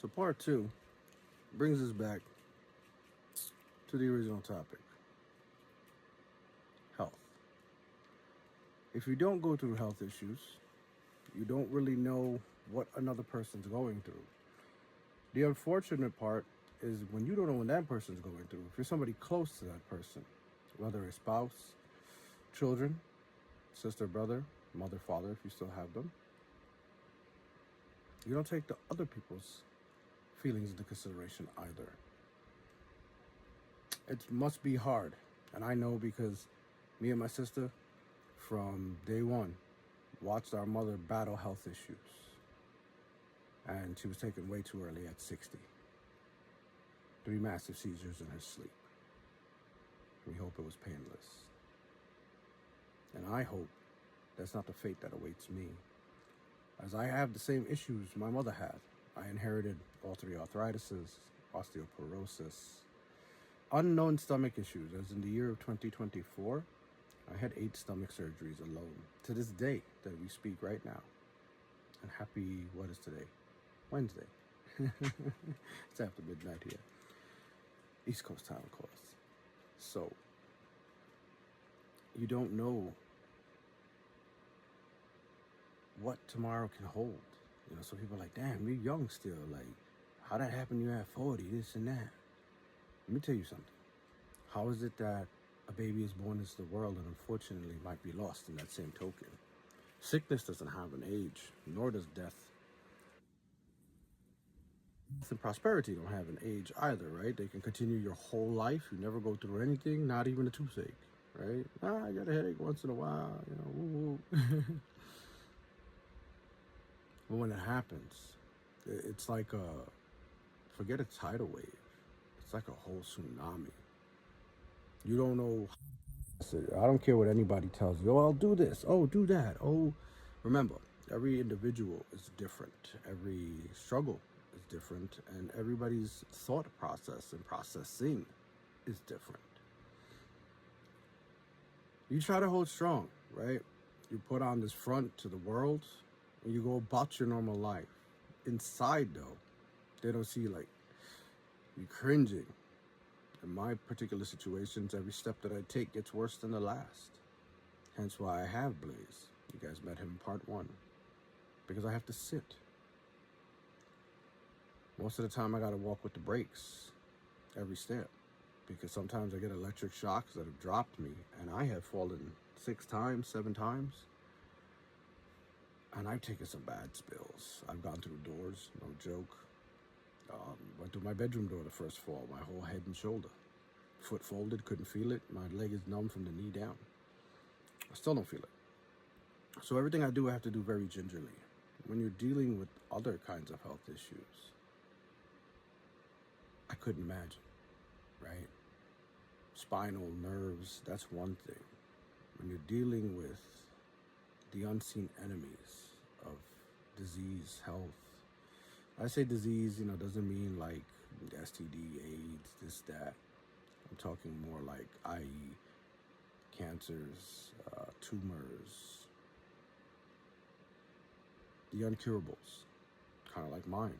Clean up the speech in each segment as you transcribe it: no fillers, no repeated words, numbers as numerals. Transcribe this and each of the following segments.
So part two brings us back to the original topic, health. If you don't go through health issues, you don't really know what another person's going through. The unfortunate part is when you don't know what that person's going through. If you're somebody close to that person, whether a spouse, children, sister, brother, mother, father, if you still have them, you don't take the other people's feelings into consideration either. It must be hard. And I know because me and my sister, from day one, watched our mother battle health issues. And she was taken way too early at 60. 3 massive seizures in her sleep. We hope it was painless. And I hope that's not the fate that awaits me, as I have the same issues my mother had. I inherited all 3 arthritises, osteoporosis, unknown stomach issues, as in the year of 2024, I had 8 stomach surgeries alone. To this day that we speak right now. And happy, what is today? Wednesday. It's after midnight here. East Coast time, of course. So, you don't know what tomorrow can hold. You know, so people are like, damn, you're young still. Like, how that happened you at 40, this and that. Let me tell you something. How is it that a baby is born into the world and unfortunately might be lost in that same token? Sickness doesn't have an age, nor does death. Death and prosperity don't have an age either, right? They can continue your whole life. You never go through anything, not even a toothache, right? I got a headache once in a while, you know, woo woo. But when it happens, it's like forget a tidal wave. It's like a whole tsunami. You don't know. I don't care what anybody tells you. Oh, I'll do this. Oh, do that. Oh, remember, every individual is different. Every struggle is different. And everybody's thought process and processing is different. You try to hold strong, right? You put on this front to the world and you go about your normal life. Inside, though, they don't see like you cringing. In my particular situations, every step that I take gets worse than the last. Hence why I have Blaze. You guys met him in part 1. Because I have to sit. Most of the time I gotta walk with the brakes every step. Because sometimes I get electric shocks that have dropped me. And I have fallen 6 times, 7 times. And I've taken some bad spills. I've gone through doors, no joke. Went through my bedroom door the first fall, my whole head and shoulder. Foot folded, couldn't feel it. My leg is numb from the knee down. I still don't feel it. So everything I do, I have to do very gingerly. When you're dealing with other kinds of health issues, I couldn't imagine, right? Spinal nerves, that's one thing. When you're dealing with the unseen enemies of disease, health, I say disease, doesn't mean like STD, AIDS, this, that. I'm talking more like, i.e., cancers, tumors, the uncurables, kind of like mine.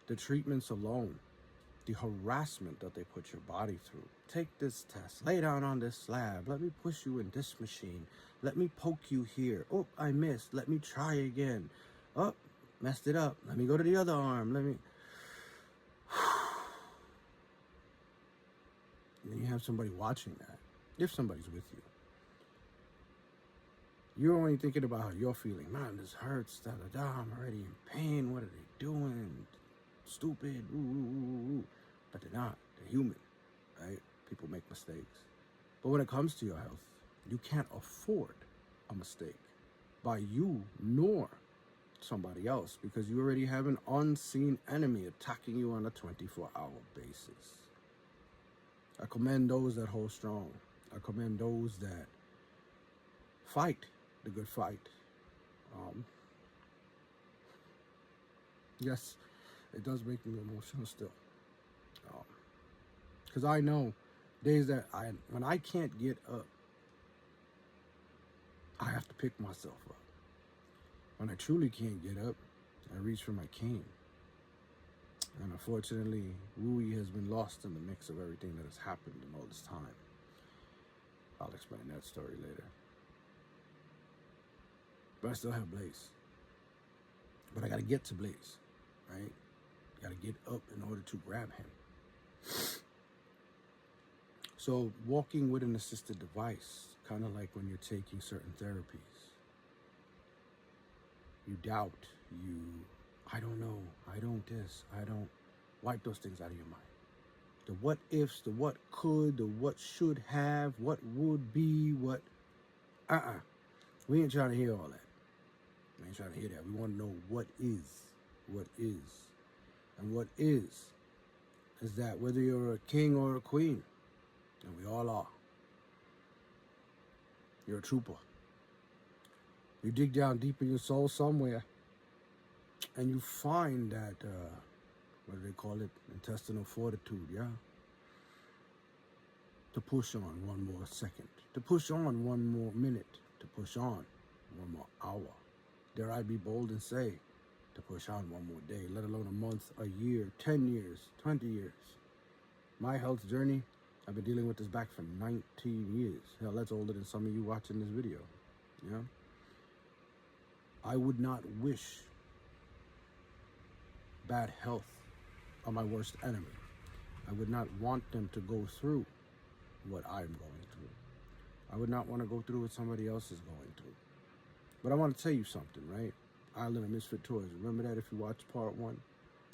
The treatments alone, the harassment that they put your body through. Take this test, lay down on this slab, let me push you in this machine, let me poke you here. Oh, I missed, let me try again. Oh, messed it up, let me go to the other arm, let me... And then you have somebody watching that, if somebody's with you. You're only thinking about how you're feeling. Man, this hurts, da-da-da, I'm already in pain, what are they doing? Stupid, ooh, ooh, ooh. But they're not, they're human, right? People make mistakes. But when it comes to your health, you can't afford a mistake by you nor somebody else, because you already have an unseen enemy attacking you on a 24-hour basis. I commend those that hold strong. I commend those that fight the good fight. Yes, it does make me emotional still. Because I know days that when I can't get up, I have to pick myself up. When I truly can't get up, I reach for my cane. And unfortunately, Wui has been lost in the mix of everything that has happened in all this time. I'll explain that story later. But I still have Blaze. But I gotta get to Blaze, right? Gotta get up in order to grab him. So walking with an assisted device, kind of like when you're taking certain therapies. You doubt, I don't know, I don't this, I don't. Wipe those things out of your mind. The what ifs, the what could, the what should have, what would be, what. We ain't trying to hear all that. We ain't trying to hear that. We want to know what is. What is. And what is that whether you're a king or a queen, and we all are, you're a trooper. You dig down deep in your soul somewhere, and you find that, what do they call it? Intestinal fortitude, yeah? To push on one more second, to push on one more minute, to push on one more hour. Dare I be bold and say, to push on one more day, let alone a month, a year, 10 years, 20 years. My health journey, I've been dealing with this back for 19 years. Hell, that's older than some of you watching this video, yeah? I would not wish bad health on my worst enemy. I would not want them to go through what I'm going through. I would not want to go through what somebody else is going through. But I want to tell you something, right? Island of Misfit Toys. Remember that if you watched part 1?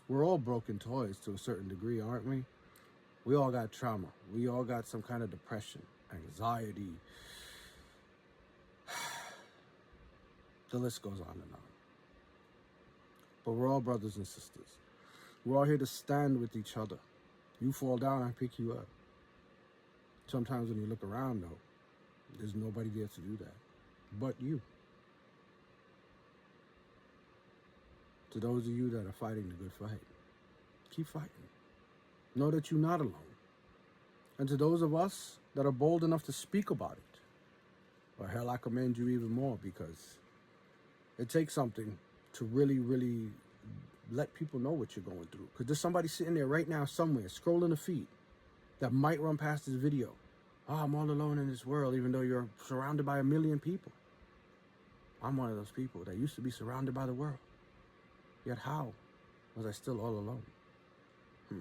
We're all broken toys to a certain degree, aren't we? We all got trauma. We all got some kind of depression, anxiety. The list goes on and on. But we're all brothers and sisters. We're all here to stand with each other. You fall down, I pick you up. Sometimes when you look around, though, there's nobody there to do that but you. To those of you that are fighting the good fight, keep fighting. Know that you're not alone. And to those of us that are bold enough to speak about it, well, hell, I commend you even more, because it takes something to really, really let people know what you're going through. Because there's somebody sitting there right now somewhere scrolling the feed that might run past this video. Oh, I'm all alone in this world, even though you're surrounded by a million people. I'm one of those people that used to be surrounded by the world. Yet how was I still all alone? Now,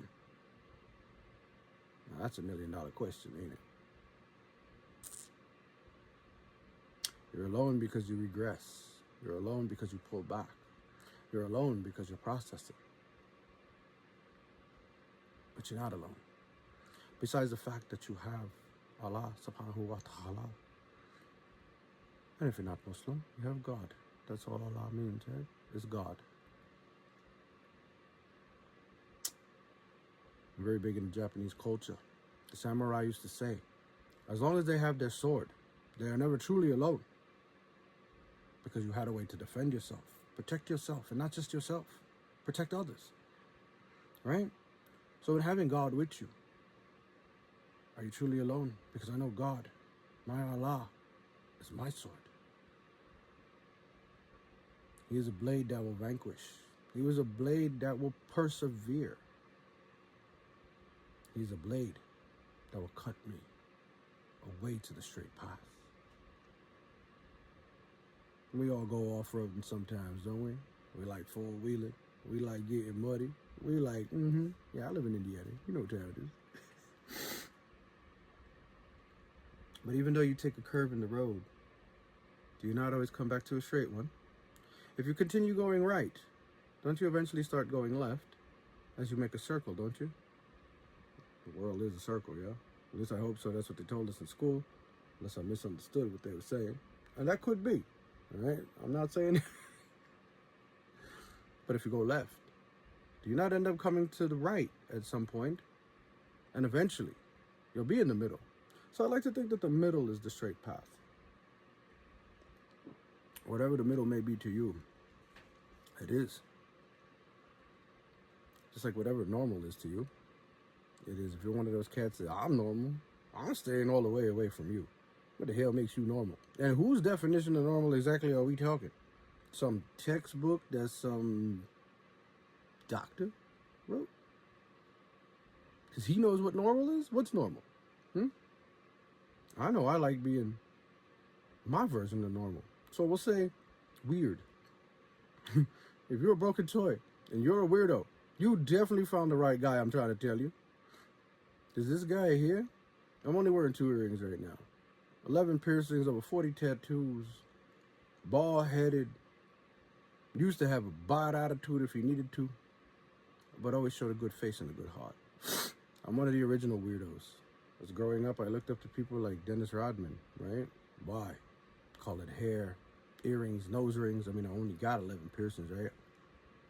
that's $1 million question, ain't it? You're alone because you regress. You're alone because you pull back. You're alone because you're processing. But you're not alone. Besides the fact that you have Allah subhanahu wa ta'ala. And if you're not Muslim, you have God. That's all Allah means, right? It's God. I'm very big in Japanese culture. The samurai used to say, as long as they have their sword, they are never truly alone. Because you had a way to defend yourself. Protect yourself, and not just yourself. Protect others. Right? So in having God with you, are you truly alone? Because I know God, my Allah, is my sword. He is a blade that will vanquish. He is a blade that will persevere. He's a blade that will cut me away to the straight path. We all go off-roading sometimes, don't we? We like four-wheeling. We like getting muddy. We like, yeah, I live in Indiana. You know what time it is. But even though you take a curve in the road, do you not always come back to a straight one? If you continue going right, don't you eventually start going left as you make a circle, don't you? The world is a circle, yeah? At least I hope so. That's what they told us in school, unless I misunderstood what they were saying. And that could be, all right? I'm not saying But if you go left, do you not end up coming to the right at some point? And eventually, you'll be in the middle. So I like to think that the middle is the straight path. Whatever the middle may be to you, it is. Just like whatever normal is to you, it is. If you're one of those cats that, I'm normal, I'm staying all the way away from you. What the hell makes you normal? And whose definition of normal exactly are we talking? Some textbook that's some doctor Because he knows what normal is. What's normal? I know I like being my version of normal. So we'll say weird. If you're a broken toy and you're a weirdo, you definitely found the right guy, I'm trying to tell you. Because this guy here, I'm only wearing 2 earrings right now. 11 piercings, over 40 tattoos, bald-headed, used to have a bad attitude if he needed to, but always showed a good face and a good heart. I'm one of the original weirdos. As growing up, I looked up to people like Dennis Rodman, right? Why? Call it hair, earrings, nose rings. I mean, I only got 11 piercings, right?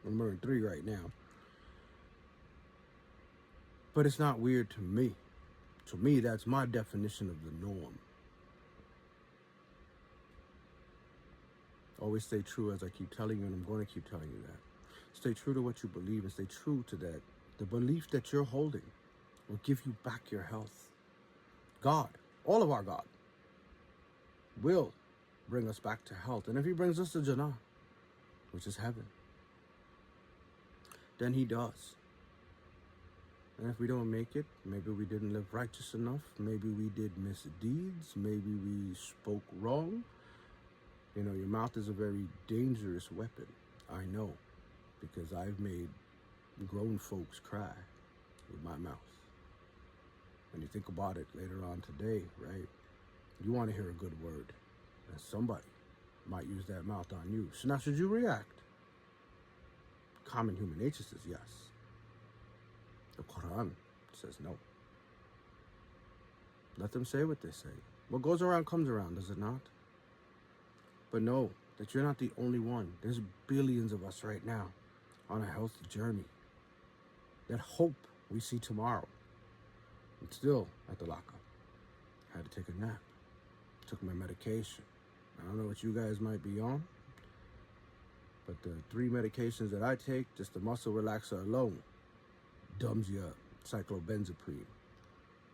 I'm wearing 3 right now. But it's not weird to me. To me, that's my definition of the norm. Always stay true, as I keep telling you, and I'm going to keep telling you that. Stay true to what you believe and stay true to that. The belief that you're holding will give you back your health. God, all of our God, will bring us back to health. And if he brings us to Jannah, which is heaven, then he does. And if we don't make it, maybe we didn't live righteous enough. Maybe we did misdeeds. Maybe we spoke wrong. You know, your mouth is a very dangerous weapon. I know, because I've made grown folks cry with my mouth. When you think about it later on today, right? You want to hear a good word. And somebody might use that mouth on you. So now, should you react? Common human nature says yes. The Quran says no. Let them say what they say. What goes around comes around, does it not? But know that you're not the only one. There's billions of us right now on a health journey that hope we see tomorrow. I'm still at the lockup. I had to take a nap. Took my medication. I don't know what you guys might be on, but the 3 medications that I take, just the muscle relaxer alone, dumbs you up. Cyclobenzaprine.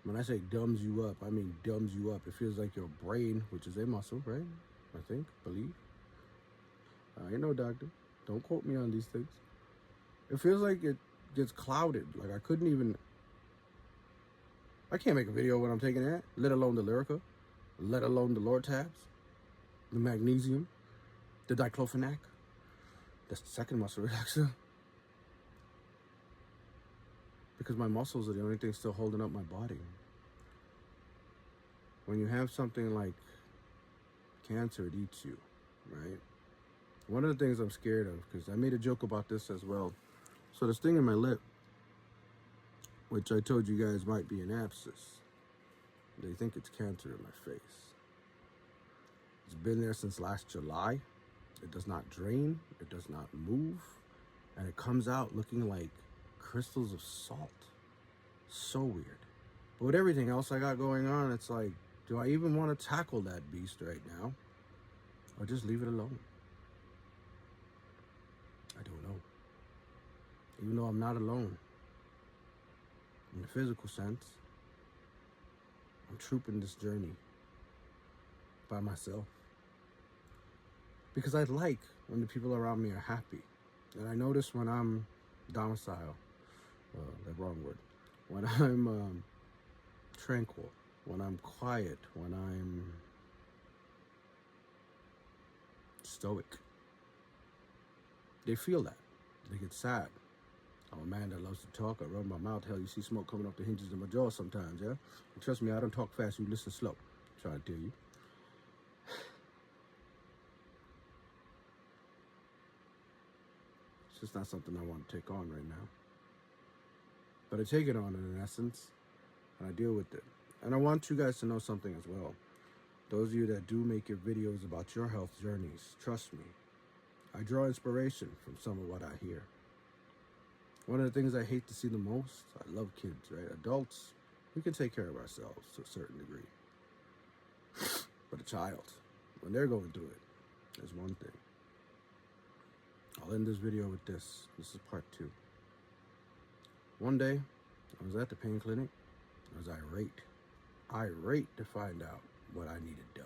When I say dumbs you up, I mean dumbs you up. It feels like your brain, which is a muscle, right? I think, believe. I ain't no doctor. Don't quote me on these things. It feels like it gets clouded. Like I can't make a video when I'm taking that, let alone the Lyrica, let alone the Lortabs, the magnesium, the diclofenac. That's the second muscle relaxer. Because my muscles are the only thing still holding up my body. When you have something like cancer, it eats you, right? One of the things I'm scared of, because I made a joke about this as well. So this thing in my lip, which I told you guys might be an abscess. They think it's cancer in my face. It's been there since last July. It does not drain, it does not move, and it comes out looking like crystals of salt. So weird. But with everything else I got going on, it's like, do I even want to tackle that beast right now? Or just leave it alone? I don't know. Even though I'm not alone. In the physical sense, I'm trooping this journey by myself. Because I like when the people around me are happy. And I notice when I'm domicile, that wrong word, when I'm tranquil, when I'm quiet, when I'm stoic, they feel that. They get sad. I'm a man that loves to talk. I run my mouth. Hell, you see smoke coming off the hinges of my jaw sometimes, yeah? And trust me, I don't talk fast. You listen slow. I'm trying to tell you. It's just not something I want to take on right now. But I take it on in essence, and I deal with it. And I want you guys to know something as well. Those of you that do make your videos about your health journeys, trust me, I draw inspiration from some of what I hear. One of the things I hate to see the most, I love kids, right? Adults, we can take care of ourselves to a certain degree. But a child, when they're going through it, is one thing. I'll end this video with this. This is part 2. One day, I was at the pain clinic. I was irate to find out what I needed done.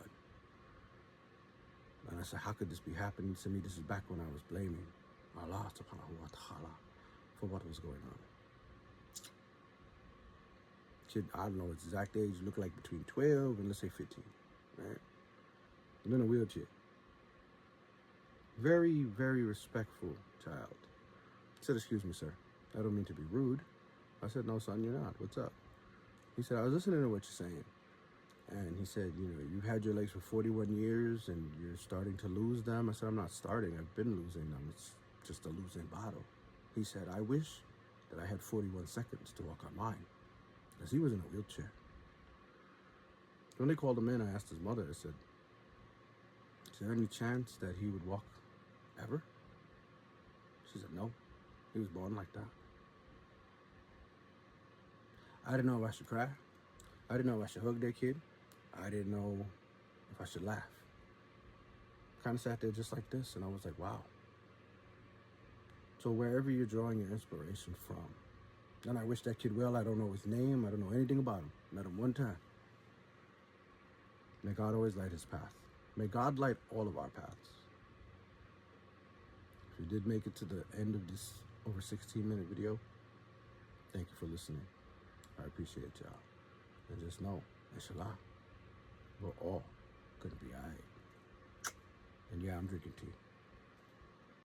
And I said, how could this be happening to me? This is back when I was blaming Allah subhanahu wa ta'ala for what was going on. Kid, I don't know its exact age, looked like between 12 and let's say 15, right? And in a wheelchair. Very, very respectful child. I said, excuse me, sir. I don't mean to be rude. I said, no, son, you're not. What's up? He said, I was listening to what you're saying. And he said, you know, you've had your legs for 41 years and you're starting to lose them. I said, I'm not starting. I've been losing them. It's just a losing battle. He said, I wish that I had 41 seconds to walk on mine. Because he was in a wheelchair. When they called him in, I asked his mother, I said, is there any chance that he would walk ever? She said, no. He was born like that. I didn't know if I should cry. I didn't know if I should hug that kid. I didn't know if I should laugh. Kind of sat there just like this, and I was like, wow. So wherever you're drawing your inspiration from, and I wish that kid well. I don't know his name. I don't know anything about him. Met him one time. May God always light his path. May God light all of our paths. If you did make it to the end of this over 16-minute video, thank you for listening. I appreciate y'all. And just know, Shallah, we're all gonna be all right. And yeah, I'm drinking tea.